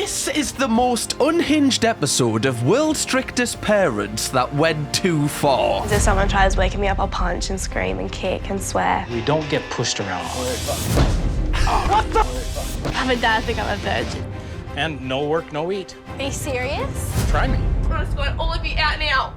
This is the most unhinged episode of World's Strictest Parents that went too far. If someone tries waking me up, I'll punch and scream and kick and swear. We don't get pushed around. What the? Mum and Dad think I'm a virgin. And no work, no eat. Are you serious? Try me. I just want all of you out now.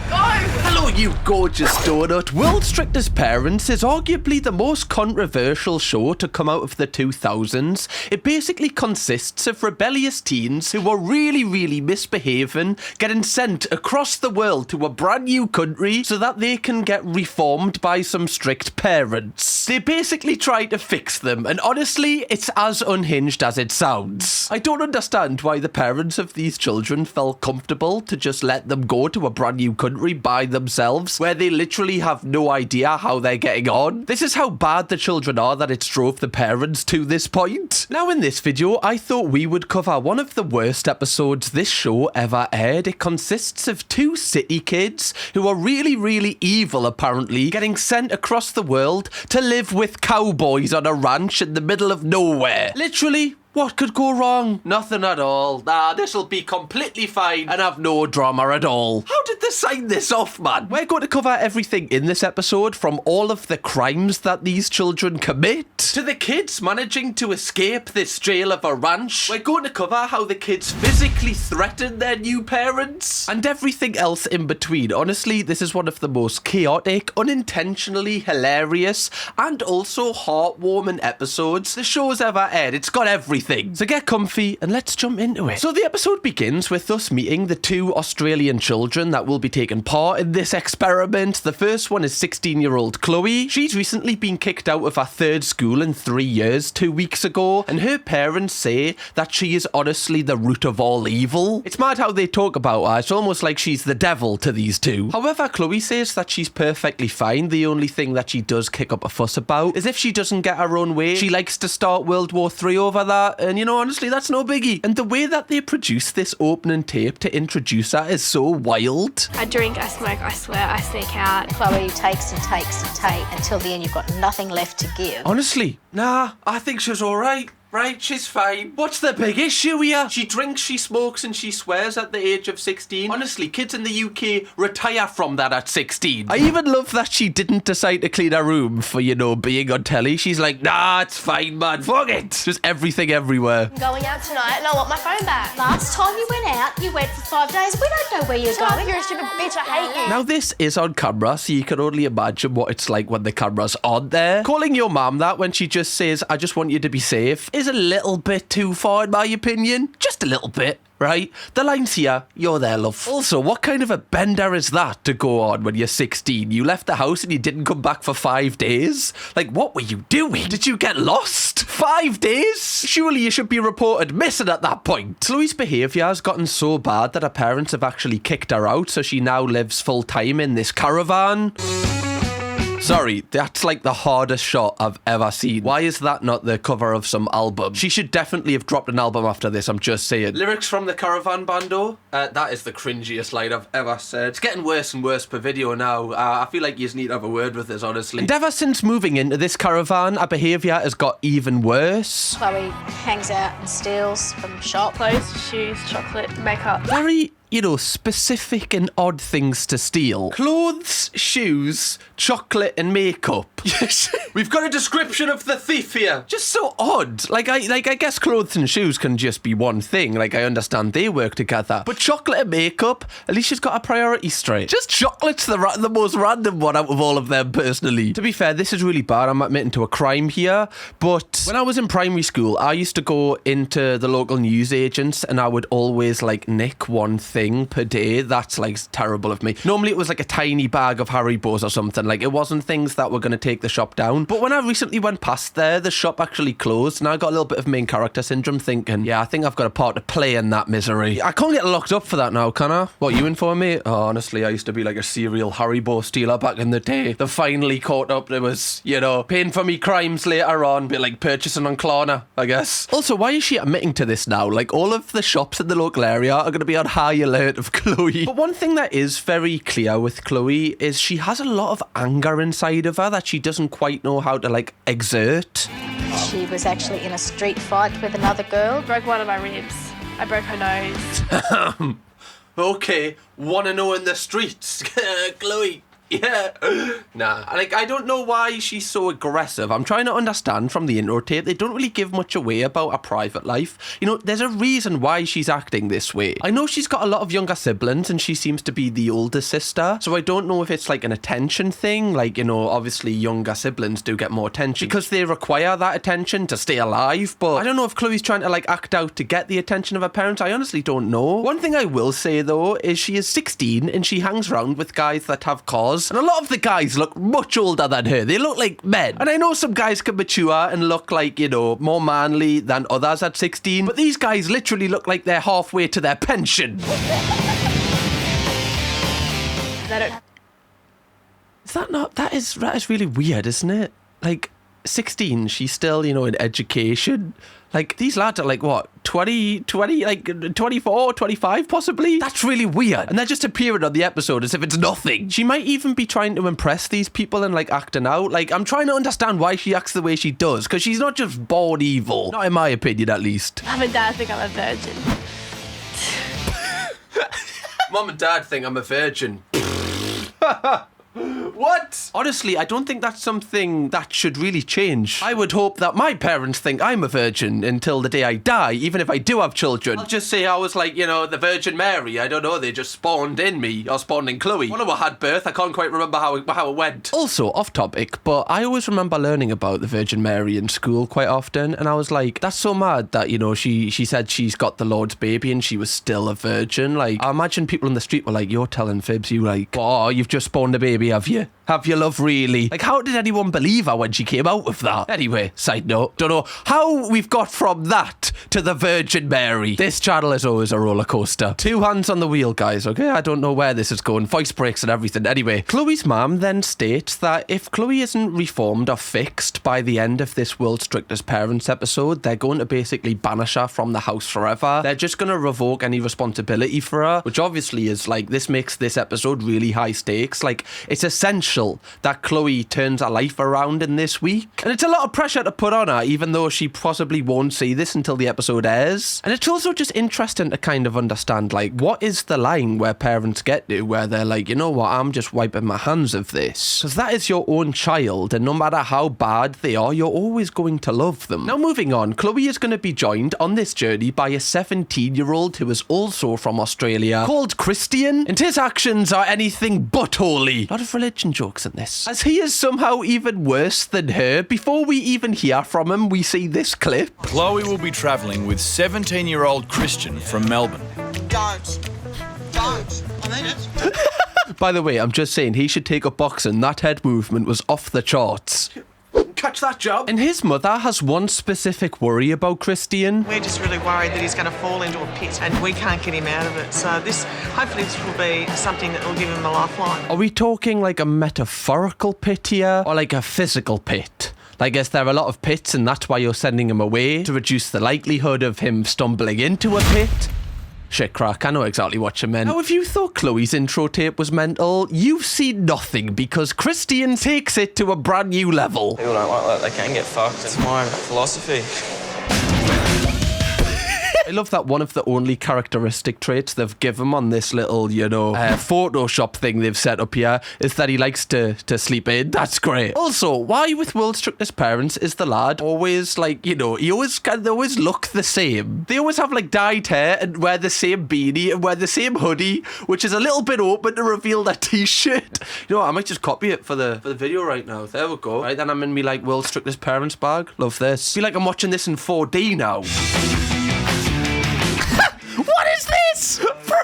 Go! Hello, you gorgeous donut. World's Strictest Parents is arguably the most controversial show to come out of the 2000s. It basically consists of rebellious teens who are really misbehaving, getting sent across the world to a brand new country so that they can get reformed by some strict parents. They basically try to fix them, and honestly, it's as unhinged as it sounds. I don't understand why the parents of these children felt comfortable to just let them go to a brand new country by themselves, where they literally have no idea how they're getting on. This is how bad the children are that it's drove the parents to this point. Now in this video, I thought we would cover one of the worst episodes this show ever aired. It consists of two city kids who are really evil apparently, getting sent across the world to live with cowboys on a ranch in the middle of nowhere. Literally, what could go wrong? Nothing at all. This'll be completely fine and have no drama at all. How did they sign this off, man? We're going to cover everything in this episode, from all of the crimes that these children commit to the kids managing to escape this jail of a ranch. We're going to cover how the kids physically threaten their new parents and everything else in between. Honestly, this is one of the most chaotic, unintentionally hilarious, and also heartwarming episodes the show's ever aired. It's got everything. So get comfy and let's jump into it. So the episode begins with us meeting the two Australian children that will be taking part in this experiment. The first one is 16-year-old Chloe. She's recently been kicked out of her third school in 3 years 2 weeks ago, and her parents say that she is honestly the root of all evil. It's mad how they talk about her. It's almost like she's the devil to these two. However, Chloe says that she's perfectly fine. The only thing that she does kick up a fuss about is if she doesn't get her own way, she likes to start World War III over that. And you know, honestly, that's no biggie. And the way that they produce this opening tape to introduce her is so wild. I drink, I smoke, I swear, I sneak out. Chloe takes and takes and takes until the end you've got nothing left to give. Honestly, nah, I think she's alright. Right, she's fine. What's the big issue here? She drinks, she smokes, and she swears at the age of 16. Honestly, kids in the UK retire from that at 16. I even love that she didn't decide to clean her room for, you know, being on telly. She's like, nah, it's fine, man. Fuck it. Just everything everywhere. I'm going out tonight and I want my phone back. Last time you went out, you went for 5 days. We don't know where you're going. You're a stupid bitch, I hate you. Now, this is on camera, so you can only imagine what it's like when the camera's on there. Calling your mum that when she just says, I just want you to be safe, is a little bit too far in my opinion. Just a little bit, right? The line's here, you're there, love. Also, what kind of a bender is that to go on when you're 16? You left the house and you didn't come back for 5 days? Like, what were you doing? Did you get lost? 5 days? Surely you should be reported missing at that point. Chloe's behaviour has gotten so bad that her parents have actually kicked her out, so she now lives full-time in this caravan. Sorry, that's like the hardest shot I've ever seen. Why is that not the cover of some album? She should definitely have dropped an album after this, I'm just saying. Lyrics from the Caravan Bando. That is the cringiest line I've ever said. It's getting worse and worse per video now. I feel like you just need to have a word with this, honestly. And ever since moving into this caravan, her behaviour has got even worse. Chloe hangs out and steals from shop. Clothes, shoes, chocolate, makeup. Very, you know, specific and odd things to steal. Clothes, shoes, chocolate and makeup. Yes. We've got a description of the thief here. Just so odd. Like I guess clothes and shoes can just be one thing. Like, I understand they work together. But chocolate and makeup, at least she's got her priorities straight. Just chocolate's the most random one out of all of them, personally. To be fair, this is really bad. I'm admitting to a crime here. But when I was in primary school, I used to go into the local newsagents and I would always, like, nick one thing per day. That's, like, terrible of me. Normally it was, like, a tiny bag of Haribos or something. Like, it wasn't things that were going to take the shop down. But when I recently went past there, the shop actually closed and I got a little bit of main character syndrome, thinking, yeah, I think I've got a part to play in that misery. I can't get locked up for that now, can I? What, you in for me? Oh, honestly, I used to be like a serial Haribo stealer back in the day. They finally caught up. It was, you know, paying for me crimes later on, bit like purchasing on Klarna, I guess. Also, why is she admitting to this now? Like, all of the shops in the local area are going to be on high alert of Chloe. But one thing that is very clear with Chloe is she has a lot of anger inside of her that she doesn't quite know how to, like, exert. She was actually in a street fight with another girl. Broke one of my ribs. I broke her nose. Okay, wanna know in the streets? Chloe. Yeah. Nah, like, I don't know why she's so aggressive. I'm trying to understand from the intro tape. They don't really give much away about her private life. You know, there's a reason why she's acting this way. I know she's got a lot of younger siblings and she seems to be the older sister. So I don't know if it's like an attention thing. Like, you know, obviously younger siblings do get more attention because they require that attention to stay alive. But I don't know if Chloe's trying to like act out to get the attention of her parents. I honestly don't know. One thing I will say though is she is 16 and she hangs around with guys that have cars. And a lot of the guys look much older than her. They look like men. And I know some guys can mature and look like, you know, more manly than others at 16. But these guys literally look like they're halfway to their pension. Is that not... That is really weird, isn't it? Like, 16, she's still, you know, in education. Like, these lads are like, what, 20, like 24, 25 possibly? That's really weird. And they're just appearing on the episode as if it's nothing. She might even be trying to impress these people and like acting out. Like, I'm trying to understand why she acts the way she does, because she's not just born evil. Not in my opinion, at least. Mum and Dad think I'm a virgin. Mum and Dad think I'm a virgin. What? Honestly, I don't think that's something that should really change. I would hope that my parents think I'm a virgin until the day I die, even if I do have children. I'll just say I was like, you know, the Virgin Mary. I don't know, they just spawned in me, or spawned in Chloe. One of them had birth, I can't quite remember how it went. Also, off topic, but I always remember learning about the Virgin Mary in school quite often, and I was like, that's so mad that, you know, she said she's got the Lord's baby and she was still a virgin. Like, I imagine people in the street were like, you're telling fibs, you like, oh, you've just spawned a baby, have you? Have you, love, really? Like, how did anyone believe her when she came out with that? Anyway, side note, don't know how we've got from that to the Virgin Mary. This channel is always a roller coaster. 2 hands on the wheel, guys, okay? I don't know where this is going. Voice breaks and everything. Anyway, Chloe's mum then states that if Chloe isn't reformed or fixed by the end of this World's Strictest Parents episode, they're going to basically banish her from the house forever. They're just going to revoke any responsibility for her, which obviously is like, this makes this episode really high stakes. Like, it's essential that Chloe turns her life around in this week. And it's a lot of pressure to put on her, even though she possibly won't see this until the episode airs. And it's also just interesting to kind of understand, like, what is the line where parents get to where they're like, you know what, I'm just wiping my hands of this. Because that is your own child, and no matter how bad they are, you're always going to love them. Now, moving on, Chloe is going to be joined on this journey by a 17-year-old who is also from Australia, called Christian, and his actions are anything but holy. A lot of religion jokes in this, as he is somehow even worse than her. Before we even hear from him, we see this clip. Chloe will be travelling with 17-year-old Christian from Melbourne. Don't. I mean it. By the way, I'm just saying, he should take up boxing. That head movement was off the charts. Catch that job. And his mother has one specific worry about Christian. We're just really worried that he's going to fall into a pit and we can't get him out of it. So hopefully this will be something that will give him a lifeline. Are we talking like a metaphorical pit here, or like a physical pit? I guess there are a lot of pits and that's why you're sending him away, to reduce the likelihood of him stumbling into a pit. Shit crack, I know exactly what you meant. Now, if you thought Chloe's intro tape was mental, you've seen nothing, because Christian takes it to a brand new level. People don't like that, they can get fucked. It's my philosophy. I love that one of the only characteristic traits they've given him on this little, you know, Photoshop thing they've set up here is that he likes to sleep in. That's great. Also, why with World's Strictest Parents is the lad always like, you know, they always look the same. They always have like dyed hair and wear the same beanie and wear the same hoodie, which is a little bit open to reveal their t-shirt. You know what, I might just copy it for the video right now. There we go. Right, then I'm in me like World's Strictest Parents bag. Love this. Feel like I'm watching this in 4D now. What is this? Bro,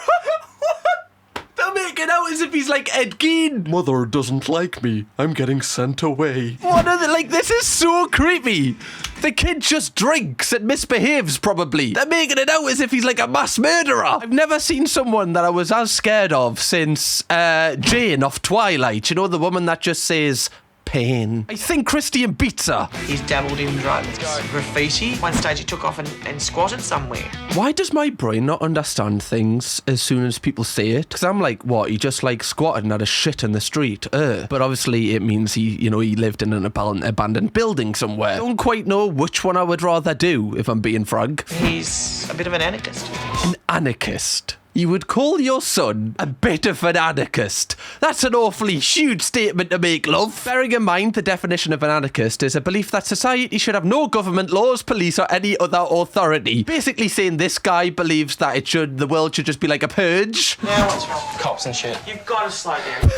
what? They're making out as if he's like Ed Gein. Mother doesn't like me. I'm getting sent away. What are they like? This is so creepy. The kid just drinks and misbehaves, probably. They're making it out as if he's like a mass murderer. I've never seen someone that I was as scared of since Jane of Twilight. You know, the woman that just says pain. I think Christian beats her. He's dabbled in drugs, graffiti. One stage he took off and squatted somewhere. Why does my brain not understand things as soon as people say it? Because I'm like, what, he just like squatted and had a shit in the street? But obviously it means he lived in an abandoned building somewhere. Don't quite know which one I would rather do, if I'm being frank. He's a bit of an anarchist. An anarchist? You would call your son a bit of an anarchist? That's an awfully huge statement to make, love. Bearing in mind the definition of an anarchist is a belief that society should have no government, laws, police or any other authority. Basically saying this guy believes that the world should just be like a purge. Now what's wrong? Cops and shit. You've got to slow down.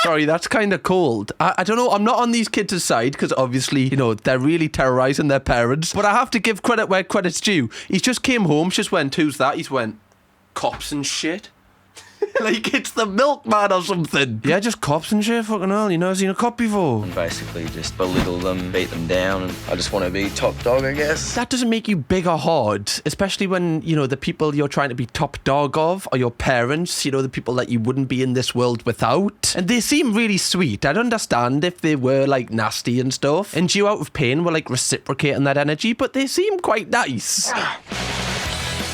Sorry, that's kind of cold. I don't know, I'm not on these kids' side because obviously, they're really terrorising their parents. But I have to give credit where credit's due. He's just came home, she's went, who's that? He's went, cops and shit. Like it's the milkman or something. Yeah, just cops and shit, fucking hell. You never seen a cop before. And basically just belittle them, beat them down, and I just want to be top dog, I guess. That doesn't make you big or hard, especially when, the people you're trying to be top dog of are your parents, the people that you wouldn't be in this world without. And they seem really sweet. I'd understand if they were like nasty and stuff, and you out of pain were like reciprocating that energy, but they seem quite nice.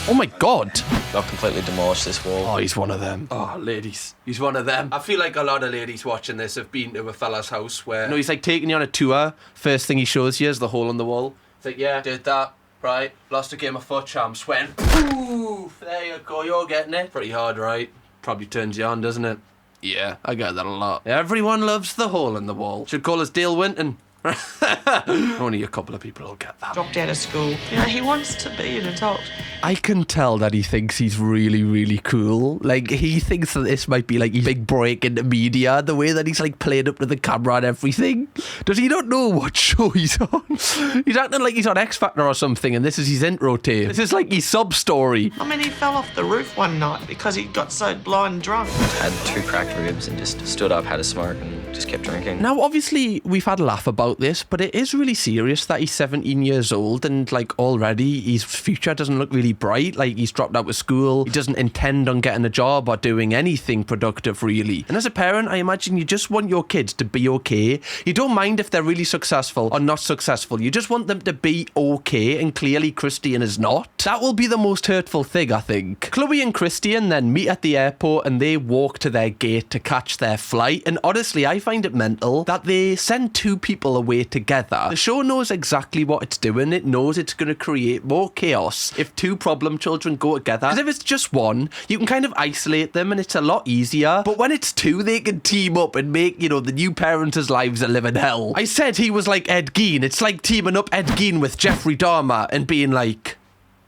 Oh my god. I've completely demolished this wall. Oh, he's one of them. Oh, ladies. He's one of them. I feel like a lot of ladies watching this have been to a fella's house where... he's like taking you on a tour. First thing he shows you is the hole in the wall. It's like, yeah, did that. Right. Lost a game of foot champs. Went, poof. There you go. You're getting it. Pretty hard, right? Probably turns you on, doesn't it? Yeah, I get that a lot. Everyone loves the hole in the wall. Should call us Dale Winton. Only a couple of people will get that. Dropped out of school. He wants to be an adult. I can tell that he thinks he's really, really cool. Like, he thinks that this might be like his big break into media, the way that he's like playing up to the camera and everything. Does he not know what show he's on? He's acting like he's on X Factor or something, and this is his intro tape. This is like his sub story. I mean, he fell off the roof one night because he got so blind drunk. Had 2 cracked ribs and just stood up, had a smoke, and just kept drinking. Now, obviously, we've had a laugh about this, but it is really serious that he's 17 years old and like already his future doesn't look really bright. Like, he's dropped out of school, he doesn't intend on getting a job or doing anything productive really. And as a parent, I imagine you just want your kids to be okay. You don't mind if they're really successful or not successful, you just want them to be okay, and clearly Christian is not. That will be the most hurtful thing, I think. Chloe and Christian then meet at the airport and they walk to their gate to catch their flight, and honestly I find it mental that they send 2 people away together. The show knows exactly what it's doing. It knows it's going to create more chaos if 2 problem children go together. Because if it's just one, you can kind of isolate them and it's a lot easier. But when it's 2, they can team up and make, the new parents' lives a living hell. I said he was like Ed Gein. It's like teaming up Ed Gein with Jeffrey Dahmer and being like,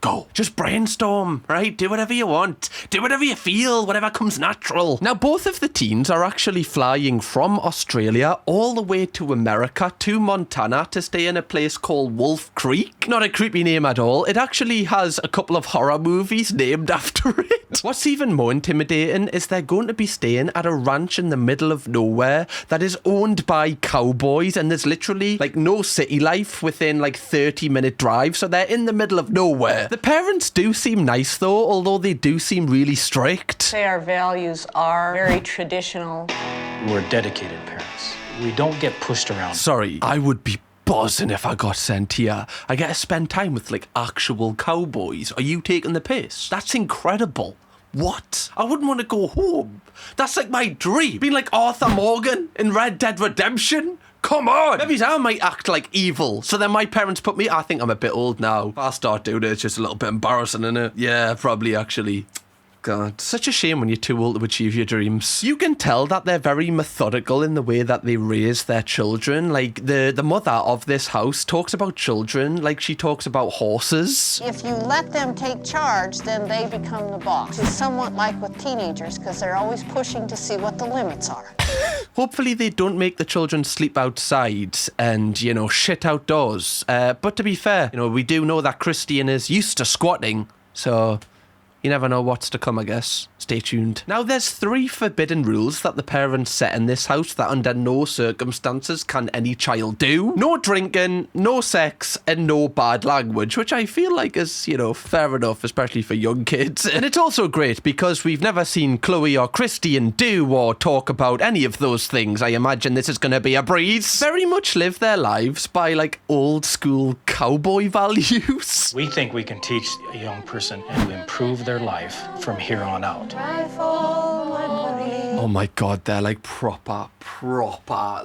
go. Just brainstorm, right? Do whatever you want. Do whatever you feel, whatever comes natural. Now, both of the teens are actually flying from Australia all the way to America, to Montana, to stay in a place called Wolf Creek. Not a creepy name at all. It actually has a couple of horror movies named after it. What's even more intimidating is they're going to be staying at a ranch in the middle of nowhere that is owned by cowboys, and there's literally like no city life within like 30-minute drive, so they're in the middle of nowhere. The parents do seem nice though, although they do seem really strict. Say our values are very traditional. We're dedicated parents. We don't get pushed around. Sorry, I would be buzzing if I got sent here. I get to spend time with like actual cowboys. Are you taking the piss? That's incredible. What? I wouldn't want to go home. That's like my dream. Being like Arthur Morgan in Red Dead Redemption. Come on! Maybe I might act like evil. So then my parents put me... I think I'm a bit old now. If I start doing it, it's just a little bit embarrassing, isn't it? Yeah, probably actually. God, such a shame when you're too old to achieve your dreams. You can tell that they're very methodical in the way that they raise their children. Like, the mother of this house talks about children like she talks about horses. If you let them take charge, then they become the boss. It's somewhat like with teenagers, because they're always pushing to see what the limits are. Hopefully they don't make the children sleep outside and, shit outdoors. But to be fair, we do know that Christian is used to squatting, so... you never know what's to come, I guess. Stay tuned. Now, there's 3 forbidden rules that the parents set in this house that under no circumstances can any child do. No drinking, no sex, and no bad language, which I feel like is, you know, fair enough, especially for young kids. And it's also great because we've never seen Chloe or Christian do or talk about any of those things. I imagine this is going to be a breeze. Very much live their lives by, like, old school cowboy values. We think we can teach a young person and improve their life from here on out. Oh my god, they're like proper,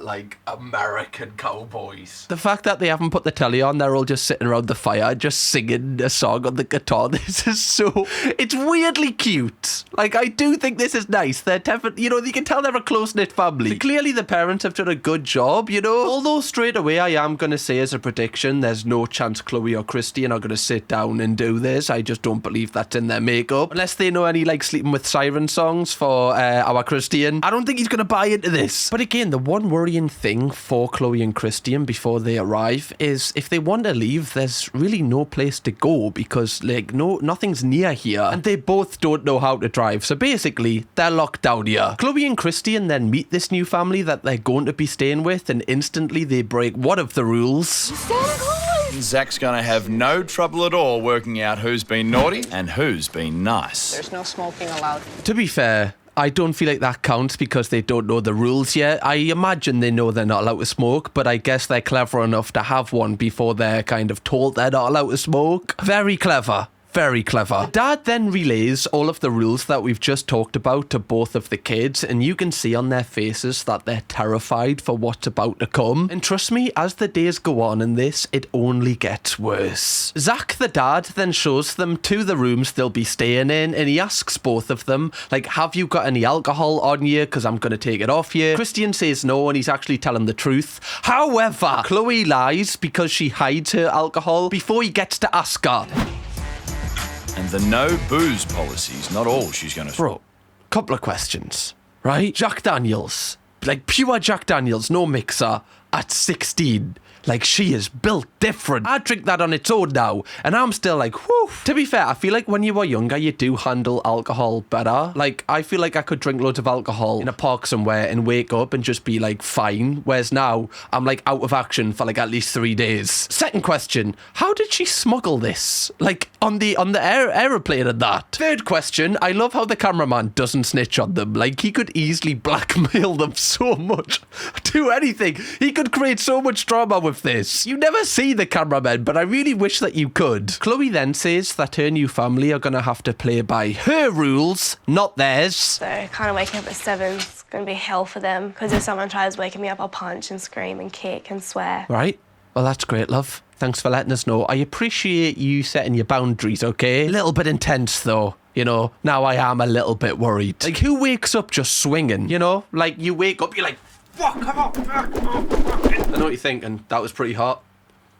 like American cowboys. The fact that they haven't put the telly on, they're all just sitting around the fire, just singing a song on the guitar. This is so... It's weirdly cute. Like, I do think this is nice. They're definitely, you know, you can tell they're a close-knit family. So clearly the parents have done a good job, you know? Although straight away I am going to say as a prediction, there's no chance Chloe or Christian are going to sit down and do this. I just don't believe that's in their makeup. Unless they know any, like, Sleeping with Siren songs for our Christian. I don't think he's going to buy into this. But again, the one worrying thing for Chloe and Christian before they arrive is if they want to leave, there's really no place to go because, like, nothing's near here. And they both don't know how to drive. So basically, they're locked down here. Chloe and Christian then meet this new family that they're going to be staying with, and instantly they break one of the rules. Zach's going to have no trouble at all working out who's been naughty and who's been nice. There's no smoking allowed. To be fair, I don't feel like that counts because they don't know the rules yet. I imagine they know they're not allowed to smoke, but I guess they're clever enough to have one before they're kind of told they're not allowed to smoke. Very clever. Very clever. Dad then relays all of the rules that we've just talked about to both of the kids, and you can see on their faces that they're terrified for what's about to come. And trust me, as the days go on in this, it only gets worse. Zach, the dad, then shows them to the rooms they'll be staying in, and he asks both of them, like, have you got any alcohol on you? Because I'm going to take it off you. Christian says no, and he's actually telling the truth. However, Chloe lies because she hides her alcohol before he gets to ask her. And the no booze policy's not all she's going to... Bro, couple of questions, right? Jack Daniels, like pure Jack Daniels, no mixer, at 16. Like, she is built different. I drink that on its own now, and I'm still like, whew. To be fair, I feel like when you were younger, you do handle alcohol better. Like, I feel like I could drink loads of alcohol in a park somewhere and wake up and just be, like, fine. Whereas now, I'm, like, out of action for, like, at least 3 days. Second question, how did she smuggle this? Like, on the aeroplane and that? Third question, I love how the cameraman doesn't snitch on them. Like, he could easily blackmail them so much. Do anything. He could create so much drama with this. You never see the cameraman, but I really wish that you could. Chloe then says that her new family are going to have to play by her rules, not theirs. So kind of waking up at 7 is going to be hell for them because if someone tries waking me up, I'll punch and scream and kick and swear. Right. Well, that's great, love. Thanks for letting us know. I appreciate you setting your boundaries, okay? A little bit intense, though. You know, now I am a little bit worried. Like, who wakes up just swinging, you know? Like, you wake up, you're like, fuck, come on, fuck. I know what you're thinking. That was pretty hot.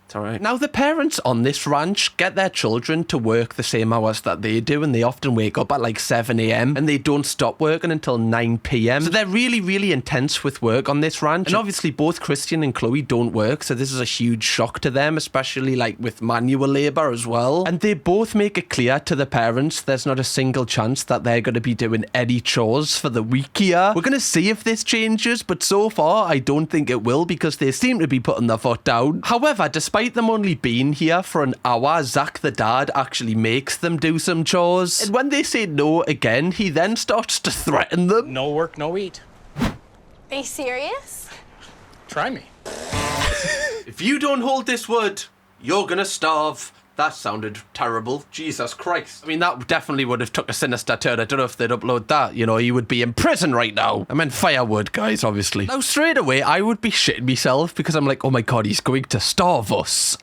It's all right. Now, the parents on this ranch get their children to work the same hours that they do, and they often wake up at like 7 a.m. and they don't stop working until 9 p.m. So they're really, really intense with work on this ranch. And obviously, both Christian and Chloe don't work, so this is a huge shock to them, especially like with manual labor as well. And they both make it clear to the parents there's not a single chance that they're going to be doing any chores for the week here. We're going to see if this changes, but so far, I don't think it will because they seem to be putting their foot down. However, despite them only being here for an hour, Zach the dad actually makes them do some chores. And when they say no again, he then starts to threaten them. No work, no eat. Are you serious? Try me. If you don't hold this word, you're gonna starve. That sounded terrible. Jesus Christ. I mean, that definitely would have took a sinister turn. I don't know if they'd upload that. You know, he would be in prison right now. I meant firewood, guys, obviously. Now, straight away, I would be shitting myself because I'm like, oh my God, he's going to starve us.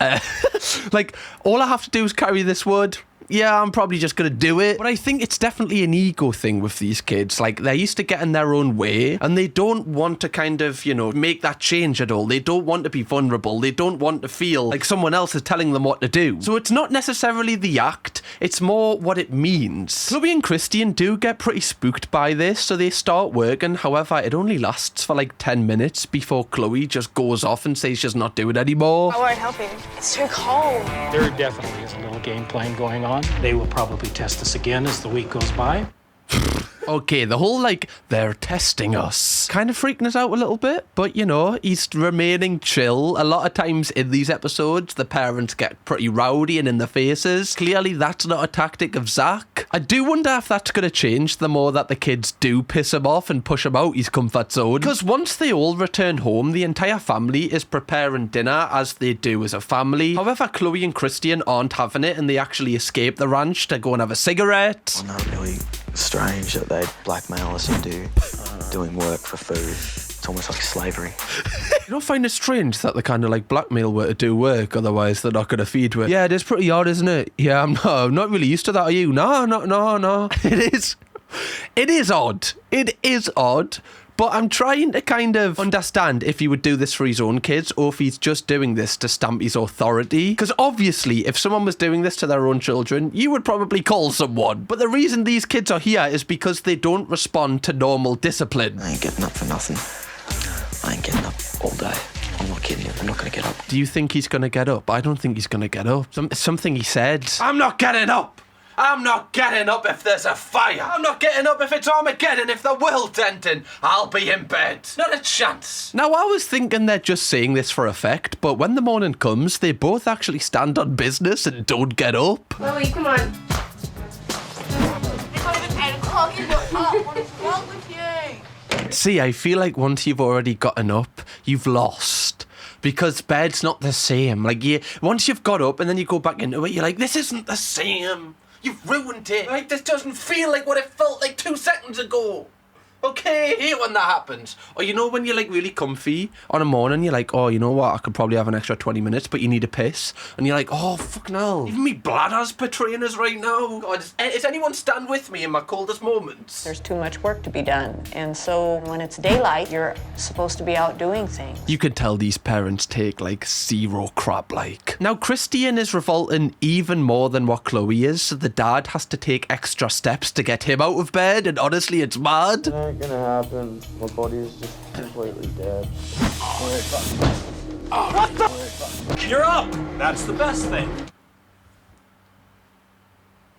Like, all I have to do is carry this wood. Yeah, I'm probably just going to do it. But I think it's definitely an ego thing with these kids. Like, they're used to getting their own way, and they don't want to kind of, you know, make that change at all. They don't want to be vulnerable. They don't want to feel like someone else is telling them what to do. So it's not necessarily the act, it's more what it means. Chloe and Christian do get pretty spooked by this, so they start working. However, it only lasts for like 10 minutes before Chloe just goes off and says she's not doing it anymore. I won't help you. It's too cold. There definitely is a little game playing going on. They will probably test us again as the week goes by. Okay, the whole, like, they're testing us, kind of freaking us out a little bit, but, you know, he's remaining chill. A lot of times in these episodes, the parents get pretty rowdy and in the faces. Clearly, that's not a tactic of Zach. I do wonder if that's going to change the more that the kids do piss him off and push him out his comfort zone. Because once they all return home, the entire family is preparing dinner as they do as a family. However, Chloe and Christian aren't having it and they actually escape the ranch to go and have a cigarette. Well, not really strange that they'd blackmail us into doing work for food. It's almost like slavery. You don't find it strange that they kind of like blackmail her to do work, otherwise they're not going to feed her? Yeah, it is pretty odd, isn't it? Yeah, I'm not really used to that, are you? No. It is odd. It is odd. But I'm trying to kind of understand if he would do this for his own kids or if he's just doing this to stamp his authority. Because obviously, if someone was doing this to their own children, you would probably call someone. But the reason these kids are here is because they don't respond to normal discipline. I ain't getting up for nothing. I ain't getting up all day. I'm not kidding you. I'm not going to get up. Do you think he's going to get up? I don't think he's going to get up. Something he said. I'm not getting up. I'm not getting up if there's a fire. I'm not getting up if it's Armageddon. If the world's ending, I'll be in bed. Not a chance. Now, I was thinking they're just saying this for effect, but when the morning comes, they both actually stand on business and don't get up. Lily, come on. It's not even 8 o'clock. You're not up. What is wrong with you? See, I feel like once you've already gotten up, you've lost. Because bed's not the same. Like, once you've got up and then you go back into it, you're like, this isn't the same. You've ruined it. Like, this doesn't feel like what it felt like 2 seconds ago. Okay, I hate when that happens. Or you know when you're like really comfy on a morning, you're like, oh, you know what, I could probably have an extra 20 minutes, but you need a piss. And you're like, oh, fuck no. Even me bladder's betraying us right now. God, is anyone stand with me in my coldest moments? There's too much work to be done. And so when it's daylight, you're supposed to be out doing things. You can tell these parents take like zero crap like. Now, Christian is revolting even more than what Chloe is, so the dad has to take extra steps to get him out of bed, and honestly, it's mad. Ain't gonna happen. My body is just completely dead. You're up. That's the best thing.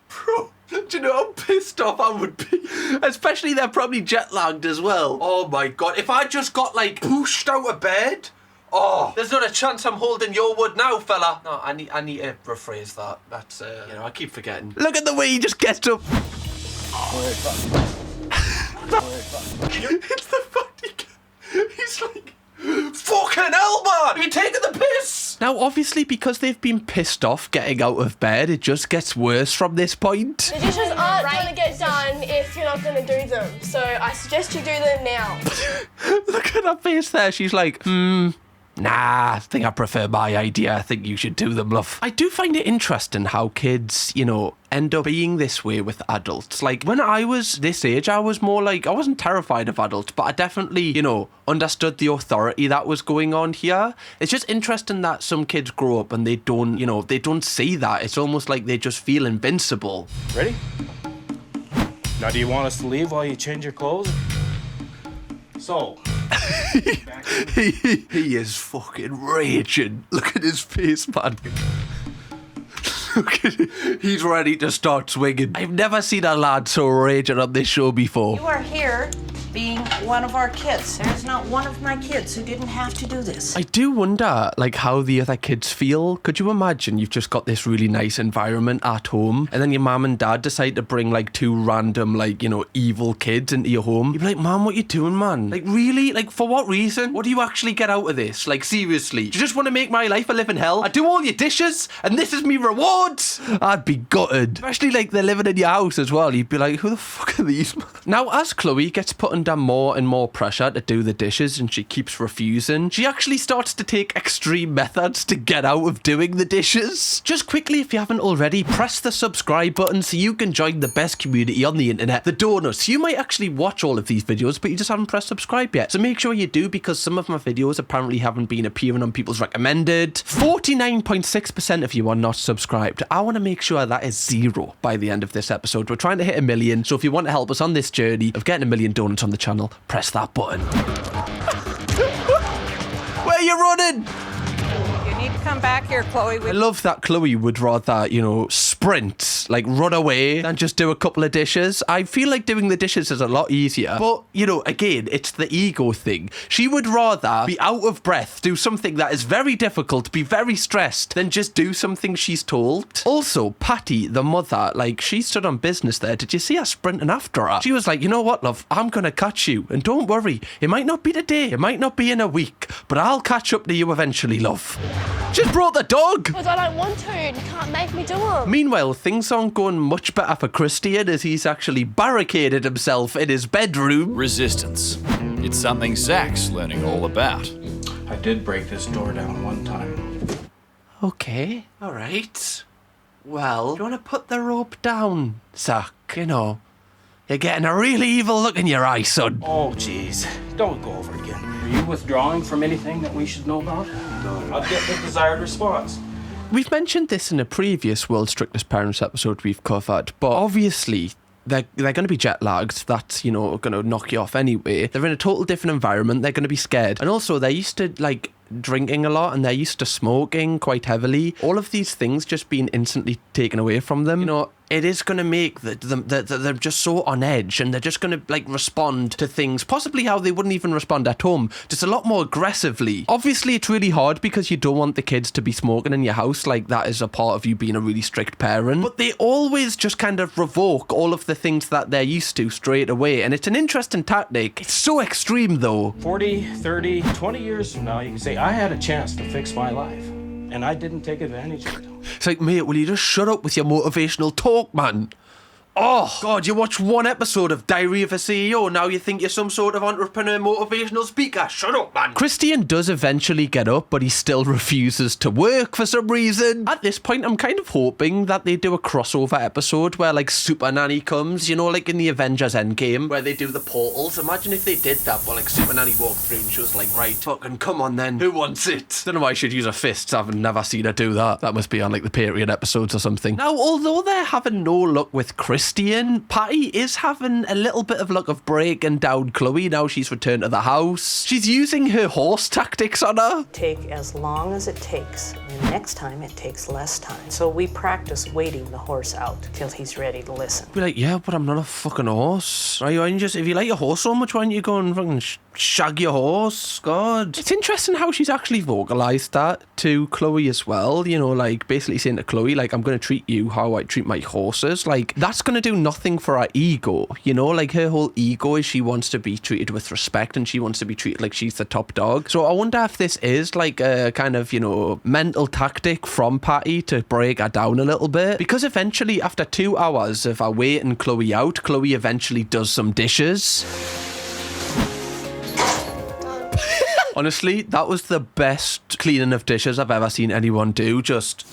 Bro, do you know how pissed off I would be? Especially they're probably jet lagged as well. Oh my god, if I just got like pushed out of bed, oh, there's not a chance I'm holding your wood now, fella. No, I need to rephrase that. That's you know, I keep forgetting. Look at the way he just gets up. It's the funny guy. He's like, fucking hell, man! Are you taking the piss? Now, obviously, because they've been pissed off getting out of bed, it just gets worse from this point. The dishes aren't going to get done if you're not going to do them. So I suggest you do them now. Look at her face there. She's like, nah, I think I prefer my idea. I think you should do them, love. I do find it interesting how kids, you know, end up being this way with adults. Like, when I was this age, I was more like, I wasn't terrified of adults, but I definitely, you know, understood the authority that was going on here. It's just interesting that some kids grow up and they don't, you know, they don't see that. It's almost like they just feel invincible. Ready? Now, do you want us to leave while you change your clothes? So... he is fucking raging. Look at his face, man. Look at him. He's ready to start swinging. I've never seen a lad so raging on this show before. You are here being one of our kids. There's not one of my kids who didn't have to do this. I do wonder, like, how the other kids feel. Could you imagine you've just got this really nice environment at home and then your mum and dad decide to bring, like, 2 random, like, you know, evil kids into your home? You'd be like, Mum, what you doing, man? Like, really? Like, for what reason? What do you actually get out of this? Like, seriously? Do you just want to make my life a living hell? I do all your dishes and this is me reward? I'd be gutted. Especially, like, they're living in your house as well. You'd be like, who the fuck are these, man? Now, as Chloe gets put under more and more pressure to do the dishes and she keeps refusing, she actually starts to take extreme methods to get out of doing the dishes. Just quickly, if you haven't already, press the subscribe button so you can join the best community on the internet, the Donuts. You might actually watch all of these videos, but you just haven't pressed subscribe yet. So make sure you do, because some of my videos apparently haven't been appearing on people's recommended. 49.6% of you are not subscribed. I want to make sure that is 0 by the end of this episode. We're trying to hit 1 million, so if you want to help us on this journey of getting 1 million donuts on the channel, press that button. Where are you running? You need come back here, Chloe. I love that Chloe would rather, sprint, like run away, than just do a couple of dishes. I feel like doing the dishes is a lot easier. But, again, it's the ego thing. She would rather be out of breath, do something that is very difficult, be very stressed, than just do something she's told. Also, Patty, the mother, she stood on business there. Did you see her sprinting after her? She was like, you know what, love? I'm going to catch you. And don't worry, it might not be today, it might not be in a week, but I'll catch up to you eventually, love. Just brought the dog! Because I don't want to, and you can't make me do them. Meanwhile, things aren't going much better for Christian as he's actually barricaded himself in his bedroom. Resistance. It's something Zach's learning all about. I did break this door down one time. Okay, alright. Well, do you want to put the rope down, Zach? You're getting a really evil look in your eye, son. Oh, jeez. Don't go over again. Are you withdrawing from anything that we should know about? No. I'll get the desired response. We've mentioned this in a previous World's Strictest Parents episode we've covered, but obviously they're going to be jet lagged. That's, going to knock you off anyway. They're in a total different environment. They're going to be scared. And also, they're used to, drinking a lot and they're used to smoking quite heavily. All of these things just being instantly taken away from them. It is going to make them they're just so on edge, and they're just going to respond to things possibly how they wouldn't even respond at home, just a lot more aggressively. Obviously, it's really hard because you don't want the kids to be smoking in your house. That is a part of you being a really strict parent. But they always just kind of revoke all of the things that they're used to straight away, and it's an interesting tactic. It's so extreme though. 40, 30, 20 years from now, you can say, I had a chance to fix my life, and I didn't take advantage of it. It's like, mate, will you just shut up with your motivational talk, man? Oh, God, you watch one episode of Diary of a CEO, now you think you're some sort of entrepreneur motivational speaker. Shut up, man. Christian does eventually get up, but he still refuses to work for some reason. At this point, I'm kind of hoping that they do a crossover episode where, Super Nanny comes, in the Avengers Endgame, where they do the portals. Imagine if they did that, but, Super Nanny walked through and she was like, right, fucking come on then. Who wants it? Don't know why I should use her fists. I've never seen her do that. That must be on, the Patreon episodes or something. Now, although they're having no luck with Christian, Patty is having a little bit of luck of breaking down Chloe now she's returned to the house. She's using her horse tactics on her. Take as long as it takes, and next time it takes less time. So we practice waiting the horse out till he's ready to listen. Be like, yeah, but I'm not a fucking horse. Right? If you like your horse so much, why don't you go and fucking shag your horse? God. It's interesting how she's actually vocalised that to Chloe as well. Basically saying to Chloe, I'm going to treat you how I treat my horses. That's going to do nothing for her ego. Her whole ego is she wants to be treated with respect and she wants to be treated like she's the top dog. So I wonder if this is a kind of, mental tactic from Patty to break her down a little bit. Because eventually, after 2 hours of her waiting Chloe out, Chloe eventually does some dishes. Honestly, that was the best cleaning of dishes I've ever seen anyone do. Just...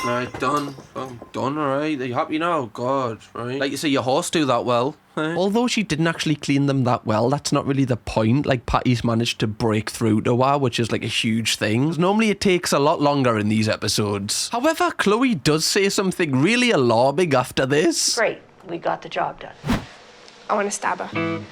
Right, done. Oh, done, alright. Are you happy now? God, right. Like you say, your horse do that well. Eh? Although she didn't actually clean them that well, that's not really the point. Patty's managed to break through to her, which is a huge thing. Normally it takes a lot longer in these episodes. However, Chloe does say something really alarming after this. Great, we got the job done. I want to stab her.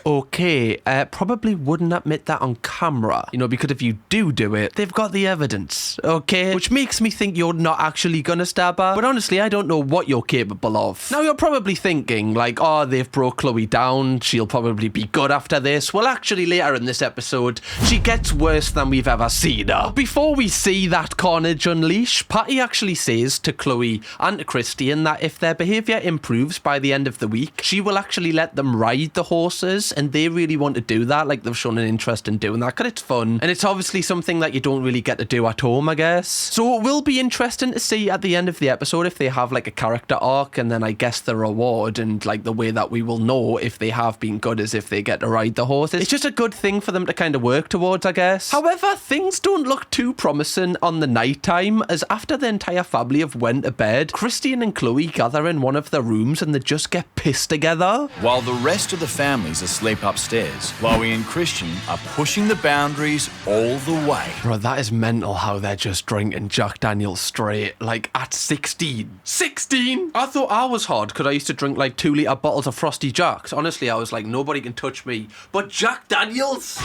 Okay, probably wouldn't admit that on camera, because if you do it, they've got the evidence, okay? Which makes me think you're not actually gonna stab her. But honestly, I don't know what you're capable of. Now, you're probably thinking, they've broke Chloe down, she'll probably be good after this. Well, actually, later in this episode, she gets worse than we've ever seen her. But before we see that carnage unleash, Patty actually says to Chloe and to Christian that if their behaviour improves by the end of the week, she will actually let them ride the horses, and they really want to do that. They've shown an interest in doing that because it's fun, and it's obviously something that you don't really get to do at home, I guess. So it will be interesting to see at the end of the episode if they have a character arc, and then I guess the reward and the way that we will know if they have been good is if they get to ride the horses. It's just a good thing for them to kind of work towards, I guess. However, things don't look too promising on the night time, as after the entire family have went to bed, Christian and Chloe gather in one of the rooms and they just get pissed together. While the rest of the family's asleep upstairs, Chloe and Christian are pushing the boundaries all the way. Bro, that is mental how they're just drinking Jack Daniels straight, at 16. 16? I thought I was hard because I used to drink 2-litre bottles of Frosty Jacks. Honestly, I was like, nobody can touch me. But Jack Daniels?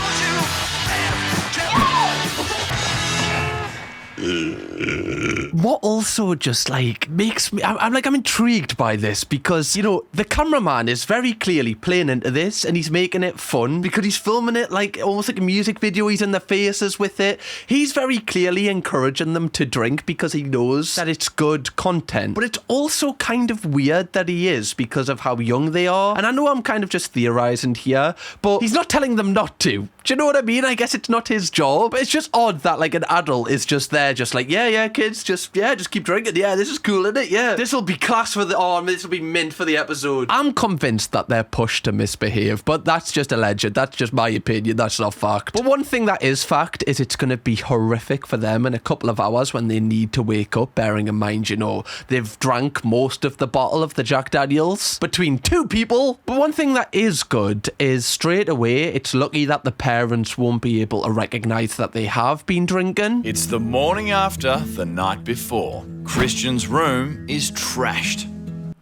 What also just like makes me, I'm intrigued by this because, you know, the cameraman is very clearly playing into this and he's making it fun because he's filming it like almost like a music video. He's in their faces with it. He's very clearly encouraging them to drink because he knows that it's good content. But it's also kind of weird that he is because of how young they are. And I know I'm kind of just theorizing here, but he's not telling them not to. Do you know what I mean? I guess it's not his job. It's just odd that like an adult is just there, just like, yeah, kids, just keep drinking. Yeah, this is cool, isn't it? Yeah. This will be class for this will be mint for the episode. I'm convinced that they're pushed to misbehave, but that's just alleged. That's just my opinion. That's not fact. But one thing that is fact is it's going to be horrific for them in a couple of hours when they need to wake up, bearing in mind, you know, they've drank most of the bottle of the Jack Daniels between two people. But one thing that is good is straight away, it's lucky that the parents won't be able to recognise that they have been drinking. It's the morning after the night before. Christian's room is trashed.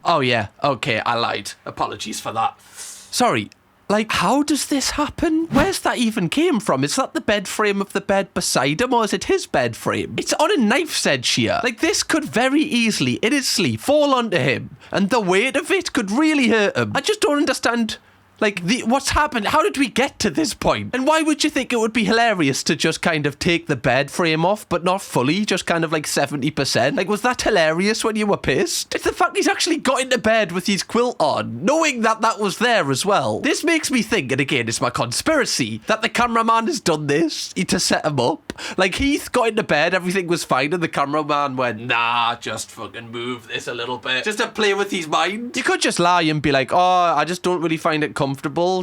Oh yeah, okay, I lied. Apologies for that. Sorry, like, how does this happen? Where's that even came from? Is that the bed frame of the bed beside him, or is it his bed frame? It's on a knife's edge here. Like, this could very easily, in his sleep, fall onto him, and the weight of it could really hurt him. I just don't understand. Like, what's happened? How did we get to this point? And why would you think it would be hilarious to just kind of take the bed frame off, but not fully, just kind of like 70%? Like, was that hilarious when you were pissed? It's the fact he's actually got into bed with his quilt on, knowing that that was there as well. This makes me think, and again, it's my conspiracy, that the cameraman has done this to set him up. Like, Heath got into bed, everything was fine, and the cameraman went, nah, just fucking move this a little bit. Just to play with his mind. You could just lie and be like, oh, I just don't really find it comfortable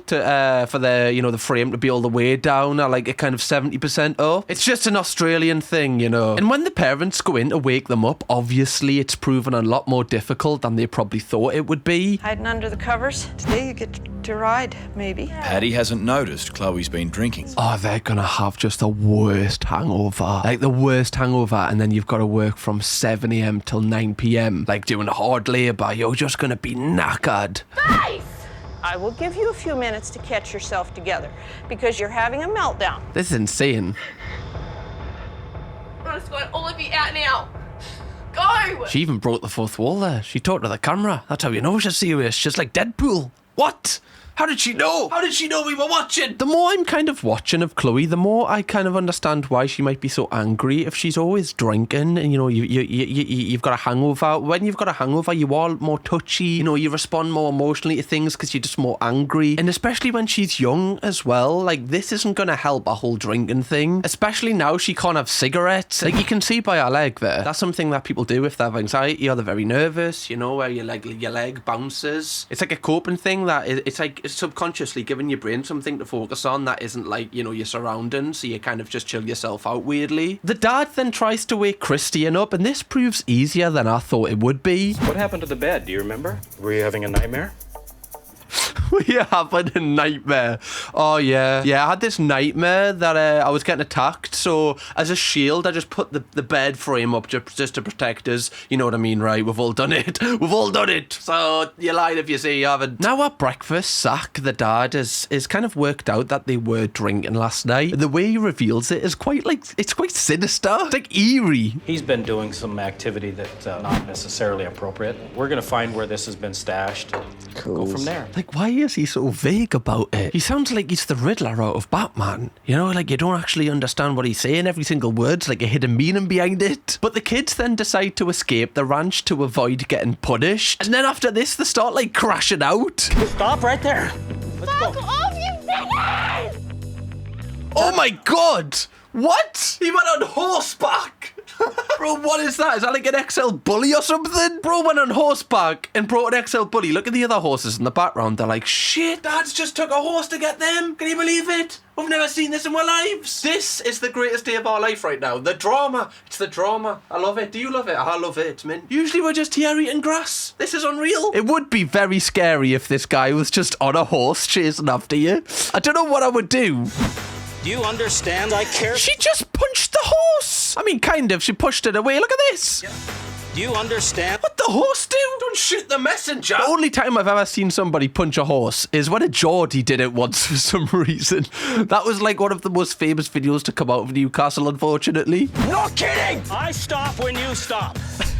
to for the, you know, the frame to be all the way down or like a kind of 70% up. It's just an Australian thing, you know. And when the parents go in to wake them up, obviously it's proven a lot more difficult than they probably thought it would be. Hiding under the covers. Today you get to ride, maybe. Paddy hasn't noticed Chloe's been drinking. Oh, they're gonna have just the worst hangover. Like the worst hangover, and then you've got to work from 7 a.m. till 9 p.m. Like doing hard labour. You're just gonna be knackered. Nice! I will give you a few minutes to catch yourself together because you're having a meltdown. This is insane. I'm just going, all of you out now. Go! She even broke the fourth wall there. She talked to the camera. That's how you know she's serious. She's like Deadpool. What? How did she know? How did she know we were watching? The more I'm kind of watching of Chloe, the more I kind of understand why she might be so angry if she's always drinking and, you know, you've got a hangover. When you've got a hangover, you are more touchy. You know, you respond more emotionally to things because you're just more angry. And especially when she's young as well, like, this isn't going to help a whole drinking thing. Especially now she can't have cigarettes. Like, you can see by her leg there. That's something that people do if they have anxiety or they're very nervous, you know, where your leg bounces. It's like a coping thing that it's like, it's subconsciously giving your brain something to focus on that isn't like, you know, your surroundings, so you kind of just chill yourself out weirdly. The dad then tries to wake Christian up, and this proves easier than I thought it would be. What happened to the bed? Do you remember? Were you having a nightmare? We having a nightmare. Oh yeah. Yeah, I had this nightmare that I was getting attacked, so as a shield I just put the bed frame up just to protect us. You know what I mean, right? We've all done it. We've all done it. So you lied if you say you haven't. Now at breakfast, Zach, the dad, is kind of worked out that they were drinking last night. The way he reveals it is quite like, it's quite sinister. It's like eerie. He's been doing some activity that's not necessarily appropriate. We're going to find where this has been stashed. Cool. Go from there. Like, why is he so vague about it? He sounds like he's the Riddler out of Batman. You know, like you don't actually understand what he's saying. Every single word's like a hidden meaning behind it. But the kids then decide to escape the ranch to avoid getting punished. And then after this, they start like crashing out. Stop right there. Let's go. Fuck off, you faggot! Oh my God! What? He went on horseback! Bro, what is that? Is that like an XL bully or something? Bro went on horseback and brought an XL bully. Look at the other horses in the background. They're like, shit, Dad's just took a horse to get them. Can you believe it? We've never seen this in our lives. This is the greatest day of our life right now. The drama. It's the drama. I love it. Do you love it? I love it. It's mint. Usually we're just here eating grass. This is unreal. It would be very scary if this guy was just on a horse chasing after you. I don't know what I would do. Do you understand? I care. She just punched the horse. I mean, kind of. She pushed it away. Look at this. Do you understand? What the horse do? Don't shoot the messenger. The only time I've ever seen somebody punch a horse is when a Geordie did it once for some reason. That was like one of the most famous videos to come out of Newcastle, unfortunately. No kidding! I stop when you stop.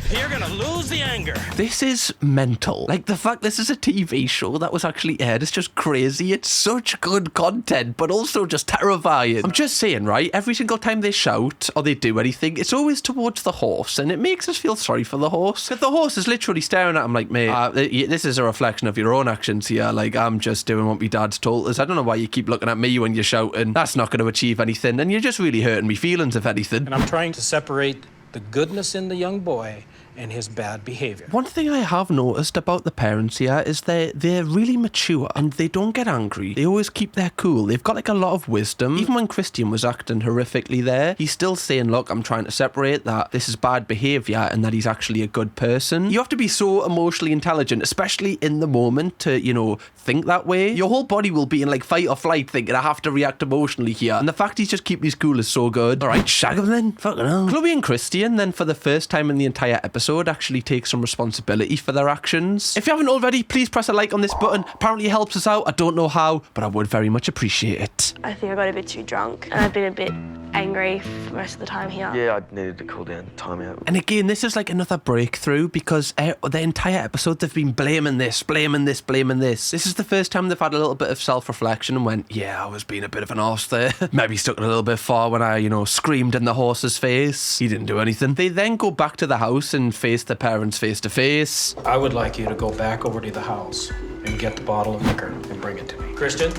You're gonna lose the anger. This is mental. Like, the fact this is a TV show that was actually aired is just crazy. It's such good content, but also just terrifying. I'm just saying, right? Every single time they shout or they do anything, it's always towards the horse, and it makes us feel sorry for the horse. Because the horse is literally staring at him like, mate, this is a reflection of your own actions here. Like, I'm just doing what my dad's told us. I don't know why you keep looking at me when you're shouting. That's not going to achieve anything, and you're just really hurting me feelings, if anything. And I'm trying to separate the goodness in the young boy and his bad behavior. One thing I have noticed about the parents here is they're really mature and they don't get angry. They always keep their cool. They've got like a lot of wisdom. Even when Christian was acting horrifically there, he's still saying, look, I'm trying to separate that this is bad behaviour and that he's actually a good person. You have to be so emotionally intelligent, especially in the moment, to, you know, think that way. Your whole body will be in like fight or flight thinking, I have to react emotionally here. And the fact he's just keeping his cool is so good. All right, shag him then. Fucking hell. Chloe and Christian then, for the first time in the entire episode, actually take some responsibility for their actions. If you haven't already, please press a like on this button. Apparently it helps us out. I don't know how, but I would very much appreciate it. I think I got a bit too drunk and I've been a bit angry for most of the time here. Yeah, I needed to cool down, time out. And again, this is like another breakthrough because the entire episode they've been blaming this. This is the first time they've had a little bit of self-reflection and went, yeah, I was being a bit of an arse there. Maybe stuck it a little bit far when I, screamed in the horse's face. He didn't do anything. They then go back to the house and face the parents face to face. I would like you to go back over to the house and get the bottle of liquor and bring it to me. Christian,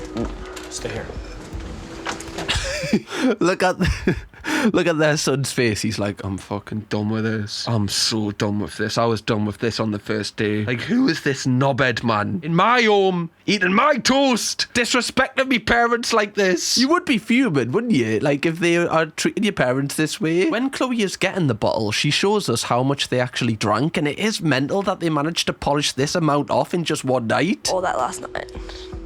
stay here. Look at their son's face. He's like, I'm fucking done with this. I'm so done with this. I was done with this on the first day. Like, who is this knobhead man in my home eating my toast, disrespecting me parents like this? You would be fuming, wouldn't you? Like, if they are treating your parents this way. When Chloe is getting the bottle, she shows us how much they actually drank, and it is mental that they managed to polish this amount off in just one night. All that last night.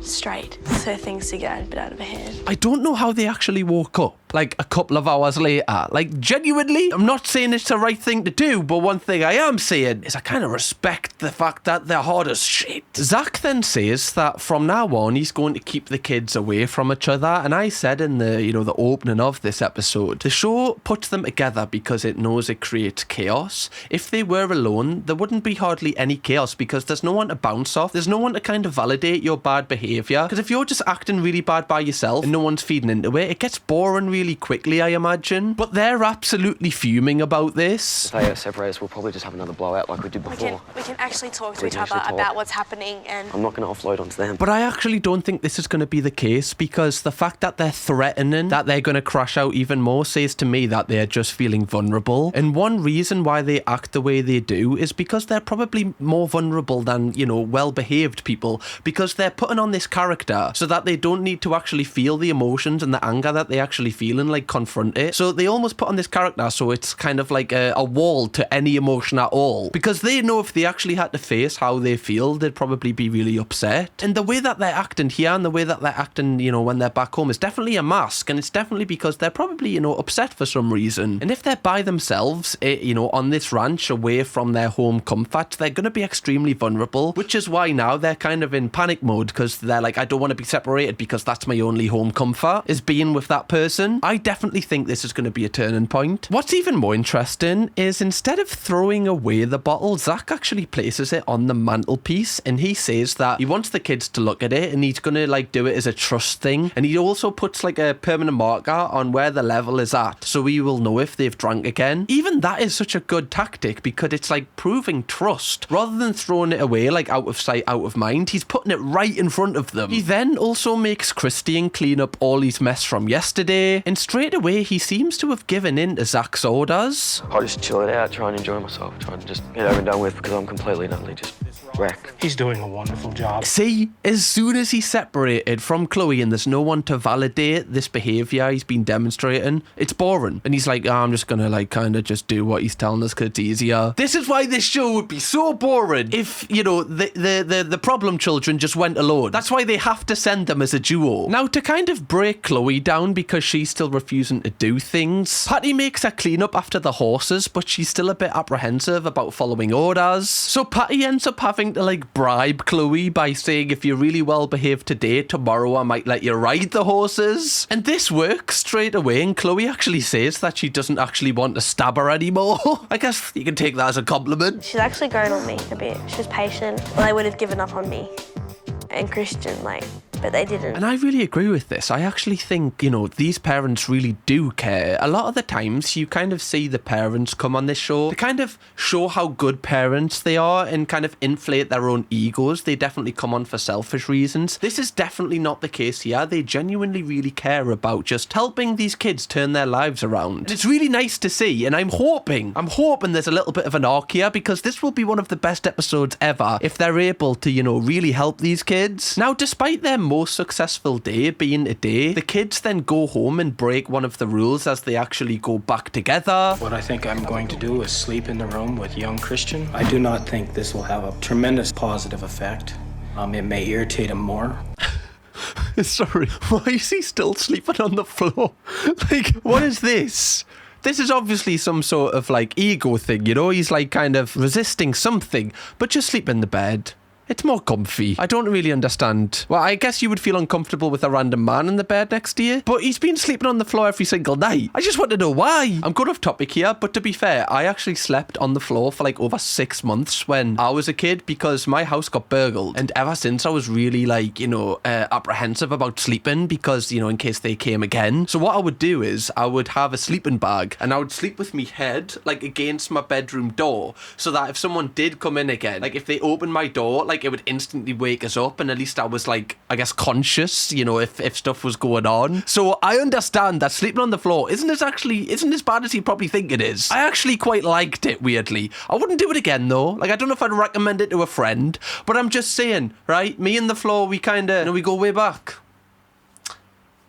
Straight. So things to get a bit out of hand. I don't know how they actually woke up like a couple of hours later. Like, genuinely, I'm not saying it's the right thing to do, but one thing I am saying is I kind of respect the fact that they're hard as shit. Zach then says that from now on he's going to keep the kids away from each other, and I said in the the opening of this episode, the show puts them together because it knows it creates chaos. If they were alone, there wouldn't be hardly any chaos because there's no one to bounce off. There's no one to kind of validate your bad behaviour, because if you're just acting really bad by yourself and no one's feeding into it, it gets boring really quickly, I imagine. But they're absolutely fuming about this. If they separate us, we'll probably just have another blowout like we did before. We can actually talk to each other about what's happening, and I'm not going to offload onto them. But I actually don't think this is going to be the case, because the fact that they're threatening that they're going to crash out even more says to me that they're just feeling vulnerable. And one reason why they act the way they do is because they're probably more vulnerable than, well-behaved people, because they're putting on this character so that they don't need to actually feel the emotions and the anger that they actually feel and like confront it. So they almost put on this character so it's kind of like a wall to any emotion at all, because they know if they actually had to face how they feel, they'd probably be really upset. And the way that they're acting here and the way that they're acting, when they're back home is definitely a mask, and it's definitely because they're probably, upset for some reason. And if they're by themselves, on this ranch away from their home comfort, they're going to be extremely vulnerable, which is why now they're kind of in panic mode, because they're like, I don't want to be separated because that's my only home comfort, is being with that person. I definitely think this is going to be a turning point. What's even more interesting is instead of throwing away the bottle, Zach actually places it on the mantelpiece, and he says that he wants the kids to look at it and he's going to do it as a trust thing. And he also puts a permanent marker on where the level is at, so we will know if they've drank again. Even that is such a good tactic, because it's proving trust rather than throwing it away out of sight, out of mind. He's putting it right in front of them. He then also makes Christian clean up all his mess from yesterday, and straight away he seems to have given in to Zach's orders. I just chill it out, try and enjoy myself, try and just get over and done with, because I'm completely and utterly just wrecked. He's doing a wonderful job. See, as soon as he's separated from Chloe and there's no one to validate this behaviour he's been demonstrating, it's boring. And he's like, I'm just gonna kind of just do what he's telling us because it's easier. This is why this show would be so boring if, the problem children just went alone. That's why they have to send them as a duo. Now, to kind of break Chloe down because she's still refusing to do things, Patty makes her clean up after the horses, but she's still a bit apprehensive about following orders. So Patty ends up having to like bribe Chloe by saying, if you're really well behaved today, tomorrow I might let you ride the horses. And this works straight away, and Chloe actually says that she doesn't actually want to stab her anymore. I guess you can take that as a compliment. She's actually grown on me a bit. She's patient. Well, they would have given up on me and Christian, but they didn't. And I really agree with this. I actually think, these parents really do care. A lot of the times you kind of see the parents come on this show to kind of show how good parents they are and kind of inflate their own egos. They definitely come on for selfish reasons. This is definitely not the case here. They genuinely really care about just helping these kids turn their lives around. And it's really nice to see, and I'm hoping there's a little bit of an arc here, because this will be one of the best episodes ever if they're able to, really help these kids. Now, despite their most successful day being today, the kids then go home and break one of the rules as they actually go back together. What I think I'm going to do is sleep in the room with young Christian. I do not think this will have a tremendous positive effect. It may irritate him more. Sorry, why is he still sleeping on the floor? What is this? This is obviously some sort of ego thing, He's kind of resisting something, but just sleep in the bed. It's more comfy. I don't really understand. Well, I guess you would feel uncomfortable with a random man in the bed next to you, but he's been sleeping on the floor every single night. I just want to know why. I'm going off topic here, but to be fair, I actually slept on the floor for over 6 months when I was a kid because my house got burgled. And ever since I was really apprehensive about sleeping because, in case they came again. So what I would do is I would have a sleeping bag and I would sleep with me head against my bedroom door so that if someone did come in again, if they opened my door, it would instantly wake us up, and at least I was I guess conscious, if stuff was going on. So I understand that sleeping on the floor isn't as bad as you probably think it is. I actually quite liked it, weirdly. I wouldn't do it again though. I don't know if I'd recommend it to a friend, but I'm just saying, right? Me and the floor, we kinda, we go way back.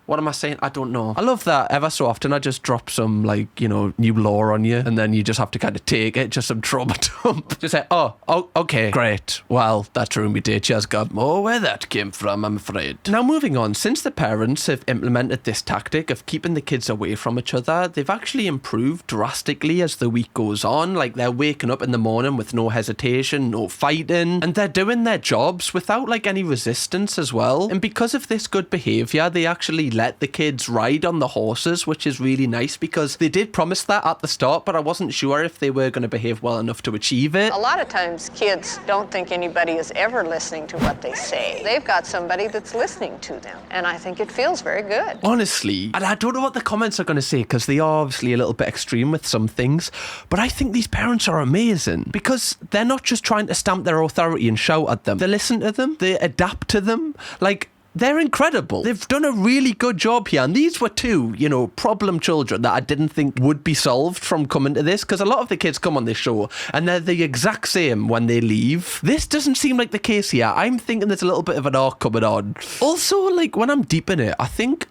What am I saying? I don't know. I love that ever so often I just drop some, new lore on you, and then you just have to kind of take it, just some trauma dump. Just say, oh, okay, great. Well, that ruined me day. Cheers, God. Oh, where that came from, I'm afraid. Now, moving on. Since the parents have implemented this tactic of keeping the kids away from each other, they've actually improved drastically as the week goes on. They're waking up in the morning with no hesitation, no fighting, and they're doing their jobs without, any resistance as well. And because of this good behaviour, they actually let the kids ride on the horses, which is really nice because they did promise that at the start, but I wasn't sure if they were going to behave well enough to achieve it. A lot of times kids don't think anybody is ever listening to what they say. They've got somebody that's listening to them, and I think it feels very good. Honestly, and I don't know what the comments are going to say because they are obviously a little bit extreme with some things, but I think these parents are amazing because they're not just trying to stamp their authority and shout at them. They listen to them, they adapt to them. They're incredible. They've done a really good job here. And these were two, problem children that I didn't think would be solved from coming to this, because a lot of the kids come on this show and they're the exact same when they leave. This doesn't seem like the case here. I'm thinking there's a little bit of an arc coming on. Also, when I'm deep in it, I think,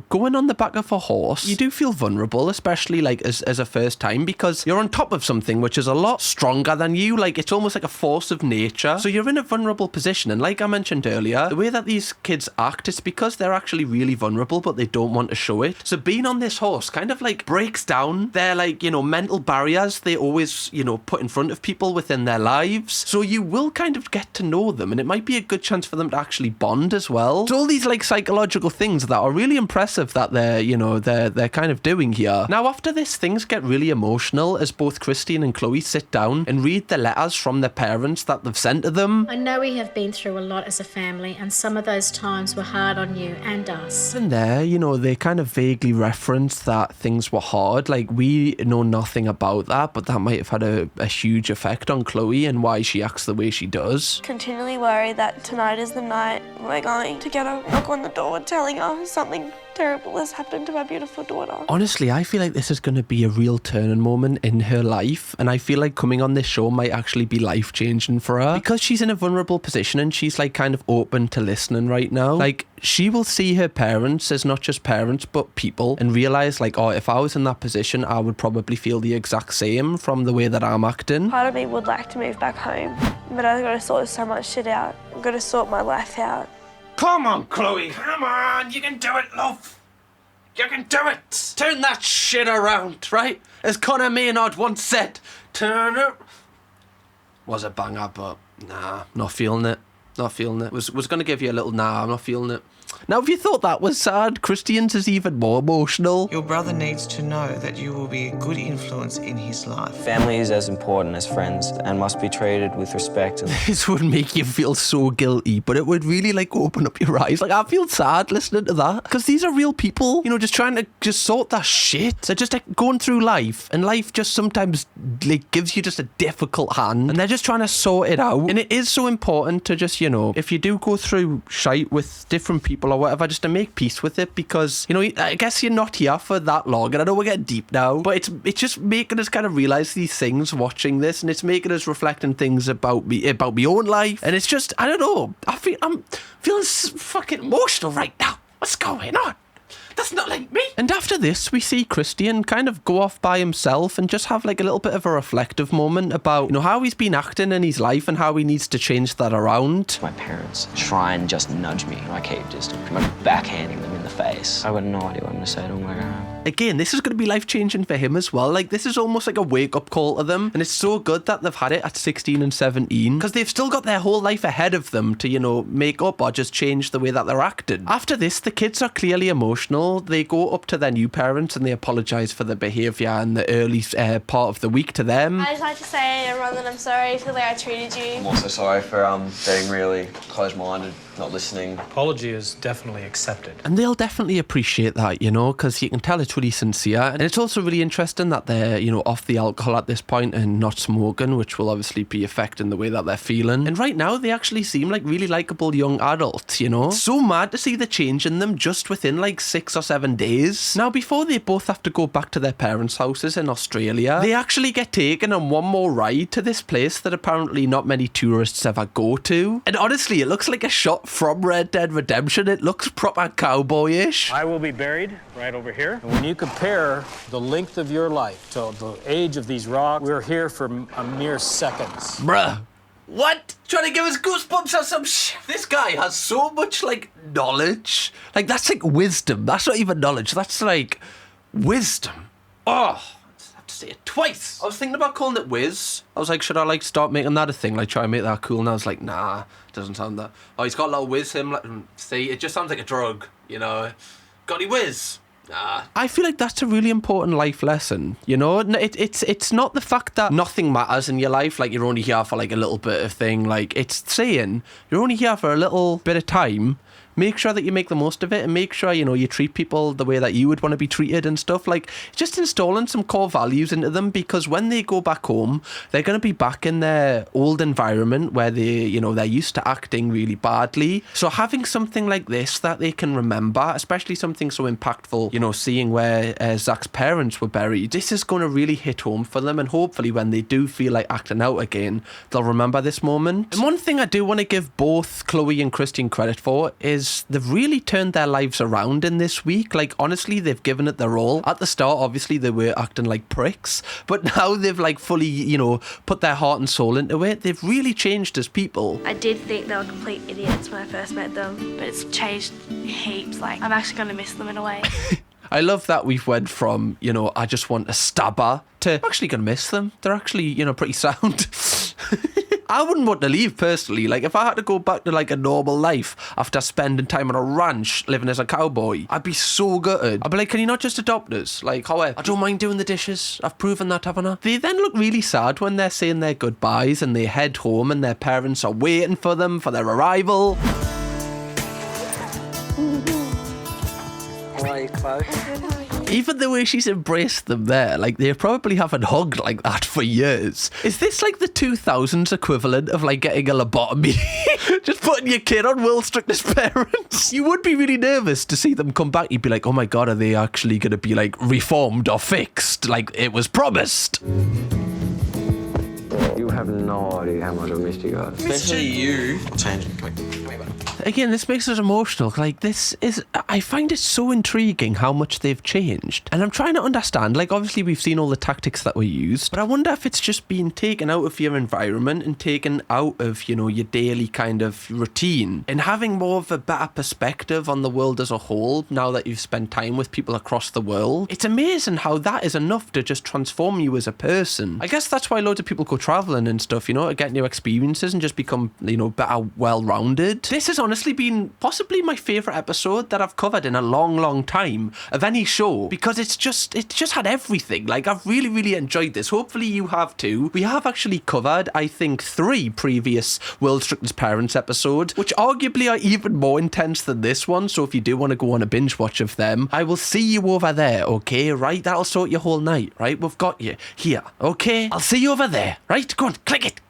going on the back of a horse, you do feel vulnerable, especially as a first time, because you're on top of something which is a lot stronger than you. It's almost like a force of nature. So you're in a vulnerable position. And like I mentioned earlier, the way that these kids act, it's because they're actually really vulnerable, but they don't want to show it. So being on this horse kind of breaks down their mental barriers they always put in front of people within their lives. So you will kind of get to know them, and it might be a good chance for them to actually bond as well. So all these psychological things that are really impressive that they're kind of doing here. Now after this, things get really emotional as both Christine and Chloe sit down and read the letters from their parents that they've sent to them. I know we have been through a lot as a family, and some of those times were hard on you and us. And there, they kind of vaguely reference that things were hard. We know nothing about that, but that might have had a huge effect on Chloe and why she acts the way she does. Continually worried that tonight is the night we're going to get a knock on the door telling her something terrible has happened to my beautiful daughter. Honestly, I feel like this is going to be a real turning moment in her life, and I feel like coming on this show might actually be life-changing for her because she's in a vulnerable position and she's kind of open to listening right now. She will see her parents as not just parents but people and realise if I was in that position, I would probably feel the exact same from the way that I'm acting. Part of me would like to move back home, but I've got to sort so much shit out. I've got to sort my life out. Come on, Chloe. Come on. You can do it, love. You can do it. Turn that shit around, right? As Conor Maynard once said, turn it. Was a banger, but nah, not feeling it. Not feeling it. Was going to give you a little nah, I'm not feeling it. Now, if you thought that was sad, Christian's is even more emotional. Your brother needs to know that you will be a good influence in his life. Family is as important as friends and must be treated with respect. This would make you feel so guilty, but it would really like open up your eyes. Like, I feel sad listening to that because these are real people, you know, just trying to just sort that shit. They're just like going through life, and life just sometimes like gives you just a difficult hand, and they're just trying to sort it out. And it is so important to just, you know, if you do go through shite with different people or whatever, just to make peace with it, because, you know, I guess you're not here for that long, and I know we're getting deep now, but it's just making us kind of realise these things watching this, and it's making us reflect on things about my own life, and it's just, I don't know, I'm feeling fucking emotional right now. What's going on? That's not like me. And after this, we see Christian kind of go off by himself and just have like a little bit of a reflective moment about, you know, how he's been acting in his life and how he needs to change that around. My parents try and just nudge me, and I keep just backhanding them in the face. I've got no idea what I'm going to say to them when I go home. Again, this is going to be life-changing for him as well. Like, this is almost like a wake-up call to them. And it's so good that they've had it at 16 and 17, because they've still got their whole life ahead of them to, you know, make up or just change the way that they're acting. After this, the kids are clearly emotional. They go up to their new parents and they apologise for their behaviour in the early part of the week to them. I'd just like to say, everyone, that I'm sorry for the way I treated you. I'm also sorry for being really closed-minded, not listening. Apology is definitely accepted. And they'll definitely appreciate that, you know, because you can tell it's really sincere. And it's also really interesting that they're, you know, off the alcohol at this point and not smoking, which will obviously be affecting the way that they're feeling. And right now, they actually seem like really likeable young adults, you know. So mad to see the change in them just within like 6 or 7 days. Now, before they both have to go back to their parents' houses in Australia, they actually get taken on one more ride to this place that apparently not many tourists ever go to. And honestly, it looks like a shot from Red Dead Redemption. It looks proper cowboyish. I will be buried right over here. And when you compare the length of your life to the age of these rocks, we're here for a mere seconds. Bruh. What? Trying to give us goosebumps or some shit? This guy has so much, like, knowledge. Like, that's like wisdom. That's not even knowledge. That's like wisdom. Oh, I have to say it twice. I was thinking about calling it whiz. I was like, should I, like, start making that a thing? Like, try and make that cool? And I was like, nah, doesn't sound that. Oh, he's got a little whiz him. Like, see, it just sounds like a drug, you know? Got any whiz? I feel like that's a really important life lesson, you know. It's not the fact that nothing matters in your life, like you're only here for like a little bit of thing. Like, it's saying you're only here for a little bit of time. Make sure that you make the most of it, and make sure, you know, you treat people the way that you would want to be treated and stuff. Like, just installing some core values into them, because when they go back home, they're going to be back in their old environment where they, you know, they're used to acting really badly. So having something like this that they can remember, especially something so impactful, you know, seeing where Zach's parents were buried, this is going to really hit home for them, and hopefully when they do feel like acting out again, they'll remember this moment. And one thing I do want to give both Chloe and Christian credit for is they've really turned their lives around in this week. Like, honestly, they've given it their all. At the start, obviously, they were acting like pricks, but now they've like fully, you know, put their heart and soul into it. They've really changed as people. I did think they were complete idiots when I first met them, but it's changed heaps. Like, I'm actually going to miss them in a way. I love that we've went from, you know, I just want a stabber to I'm actually going to miss them. They're actually, you know, pretty sound. I wouldn't want to leave personally. Like, if I had to go back to like a normal life after spending time on a ranch living as a cowboy, I'd be so gutted. I'd be like, can you not just adopt us? Like, however, I don't mind doing the dishes. I've proven that, haven't I? They then look really sad when they're saying their goodbyes and they head home and their parents are waiting for them for their arrival. How are you, Chloe? Even the way she's embraced them there, like they probably haven't hugged like that for years. Is this like the 2000s equivalent of like getting a lobotomy? Just putting your kid on Will Strictest parents? You would be really nervous to see them come back. You'd be like, oh my God, are they actually going to be like reformed or fixed like it was promised? You have no idea how much I've missed you guys. Especially you. Changing. Come here. Again, this makes us emotional. Like, this is... I find it so intriguing how much they've changed. And I'm trying to understand, like, obviously we've seen all the tactics that were used, but I wonder if it's just been taken out of your environment and taken out of, you know, your daily kind of routine, and having more of a better perspective on the world as a whole now that you've spent time with people across the world. It's amazing how that is enough to just transform you as a person. I guess that's why loads of people go traveling and stuff, you know, to get new experiences and just become, you know, better, well-rounded. This has honestly been possibly my favourite episode that I've covered in a long time of any show, because it's just had everything. Like, I've really enjoyed this. Hopefully you have too. We have actually covered, I think, 3 previous World's Strictest Parents episodes, which arguably are even more intense than this one, so if you do want to go on a binge watch of them, I will see you over there, okay? Right? That'll sort your whole night, right? We've got you here, okay? I'll see you over there, right? Go on, click it!